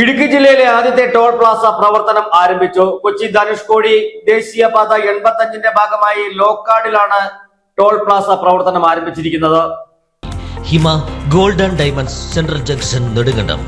ഇടുക്കി ജില്ലയിലെ ആദ്യത്തെ toll plaza പ്രവർത്തനം ആരംഭിച്ചു. കൊച്ചി ധനുഷ്കോടി ദേശീയപാത 85ന്റെ ഭാഗമായി ലോക്കാടിലാണ് ടോൾ പ്ലാസ പ്രവർത്തനം ആരംഭിച്ചിരിക്കുന്നത്. Hima gold and diamonds central junction Nedumkandam.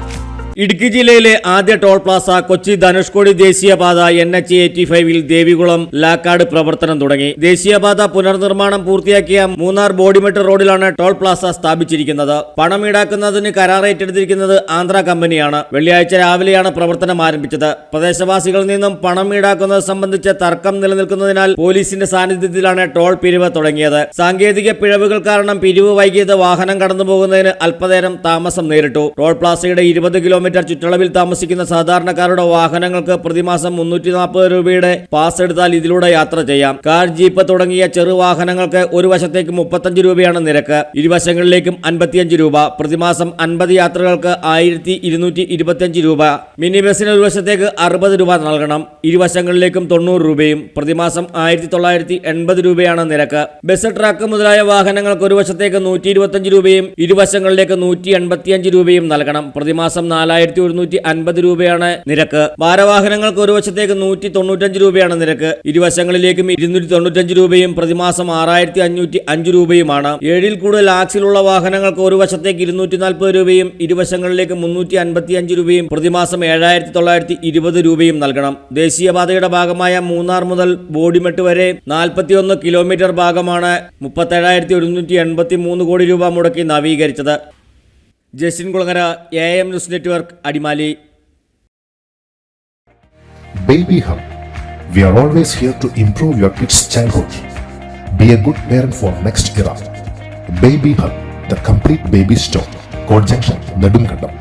Idukki ജില്ലയിലെ ആദ്യ ടോൾ പ്ലാസ കൊച്ചി ധനുഷ്കോടി ദേശീയപാത NH85 ദേവികുളം ലാക്കാട് പ്രവർത്തനം തുടങ്ങി. ദേശീയപാത പുനർനിർമ്മാണം പൂർത്തിയാക്കിയ മൂന്നാർ ബോഡിമെട്ട് റോഡിലാണ് ടോൾ പ്ലാസ സ്ഥാപിച്ചിരിക്കുന്നത്. പണം ഈടാക്കുന്നതിന് കരാർ ഏറ്റെടുത്തിരിക്കുന്നത് ആന്ധ്ര കമ്പനിയാണ്. വെള്ളിയാഴ്ച രാവിലെയാണ് പ്രവർത്തനം ആരംഭിച്ചത്. പ്രദേശവാസികളിൽ നിന്നും പണം ഈടാക്കുന്നത് സംബന്ധിച്ച് തർക്കം നിലനിൽക്കുന്നതിനാൽ പോലീസിന്റെ സാന്നിധ്യത്തിലാണ് ടോൾ പിരിവ് തുടങ്ങിയത്. സാങ്കേതിക പിഴവുകൾ കാരണം പിരിവ് വൈകിയത് വാഹനം കടന്നുപോകുന്നതിന് അല്പനേരം താമസം നേരിട്ടു. ടോൾ പ്ലാസയുടെ 20 കിലോമീറ്റർ ചുറ്റളവിൽ താമസിക്കുന്ന സാധാരണക്കാരുടെ വാഹനങ്ങൾക്ക് പ്രതിമാസം 340 രൂപയുടെ പാസ് എടുത്താൽ ഇതിലൂടെ യാത്ര ചെയ്യാം. കാർ, ജീപ്പ് തുടങ്ങിയ ചെറുവാഹനങ്ങൾക്ക് ഒരു വശത്തേക്ക് 35 രൂപയാണ് നിരക്ക്. ഇരുവശങ്ങളിലേക്കും 55 രൂപ. പ്രതിമാസം 50 യാത്രകൾക്ക് 1225 രൂപ. മിനി ബസിന് ഒരു വശത്തേക്ക് 60 രൂപ നൽകണം. ഇരുവശങ്ങളിലേക്കും 90 രൂപയും. പ്രതിമാസം 1980 രൂപയാണ് നിരക്ക്. ബസ്, ട്രക്ക് മുതലായ വാഹനങ്ങൾക്ക് ഒരു വശത്തേക്ക് 125 രൂപയും ഇരുവശങ്ങളിലേക്ക് 185 രൂപയും നൽകണം. പ്രതിമാസം 4150 രൂപയാണ് നിരക്ക്. ഭാരവാഹനങ്ങൾക്ക് ഒരു വശത്തേക്ക് 195 രൂപയാണ് നിരക്ക്. ഇരുവശങ്ങളിലേക്കും 295 രൂപയും. പ്രതിമാസം 6505 രൂപയുമാണ്. 7-ൽ കൂടുതൽ ആക്സിലുള്ള വാഹനങ്ങൾക്ക് ഒരു വശത്തേക്ക് 240 രൂപയും ഇരുവശങ്ങളിലേക്ക് 355 രൂപയും. പ്രതിമാസം 7920 രൂപയും നൽകണം. ദേശീയപാതയുടെ ഭാഗമായ മൂന്നാർ മുതൽ ബോഡിമെട്ട് വരെ 41 കിലോമീറ്റർ ഭാഗമാണ് 37,183 കോടി രൂപ മുടക്കി നവീകരിച്ചത്. Justin Kulangara, AM news network, Adimali. Baby Hub. We are always here to improve your kids' childhood. Be a good parent for next era. Baby Hub, the complete baby store. Court Junction, Nedunkandam.